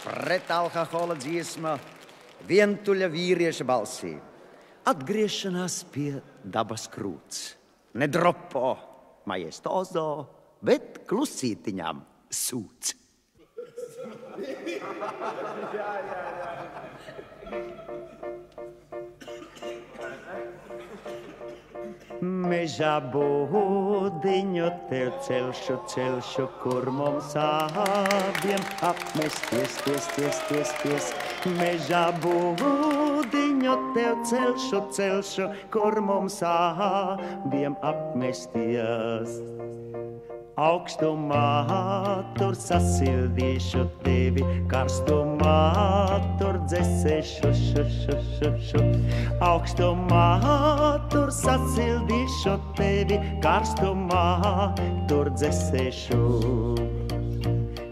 pret alkohola dziesma, vientuļa vīrieša balsī. Atgriešanās pie dabas krūts. Ne dropo, majestozo, bet klusītiņām sūds. Mežā būdiņu tev celšu, kur mums abiem apmesties, ties. Mežā būdiņu tev celšu, kur mums abiem apmesties. Augstumā tur sasildīšu tevi, karstumā tur dzēsēšu. Augstumā tur sasildīšu tevi, karstumā tur dzēsēšu.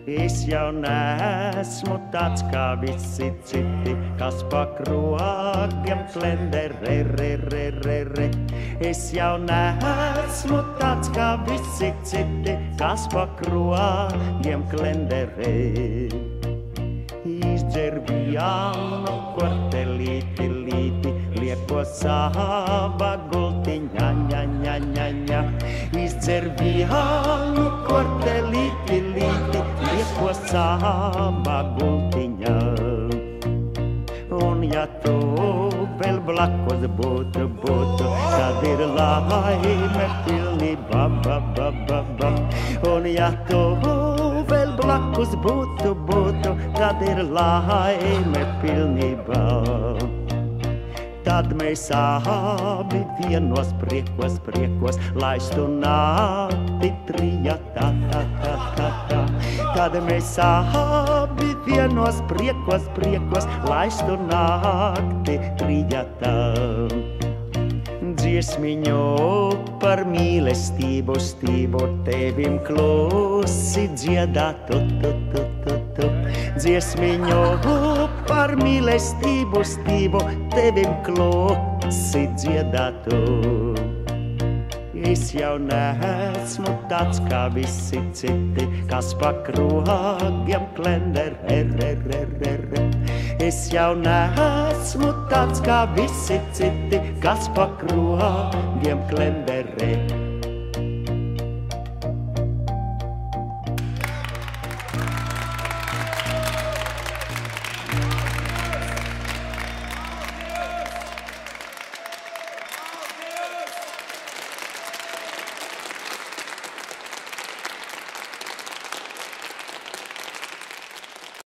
Es jau neesmu tāds kā visi citi, kas pa krogiem klender, re. Es jau neesmu tāds kā visi citi, kas pa krogiem klender, re. Izdzer vienu kortelīti, lieko sava gultiņa, ņa. Izdzer vienu kortelīti, lieko sava gultiņa. Un ja tu vēl blakus būtu, tad ir laime pilnībā, Un ja tu vēl blakus būtu, tad ir laime pilnībā. Tad mēs abi vienos priekos, laistu nakti trijatā. Tad mēs abi vienos priekos, laistu nakti trijatā. Dziesmiņu par mīlestību, tevim klusi dziedātu. Dziesmiņu par mīlestību, tevim klusi dziedātu. Es jau neesmu tāds kā visi citi, kas pa krogiem klender, re. Es jau neesmu tāds kā visi citi, kas pa krogiem klender, re.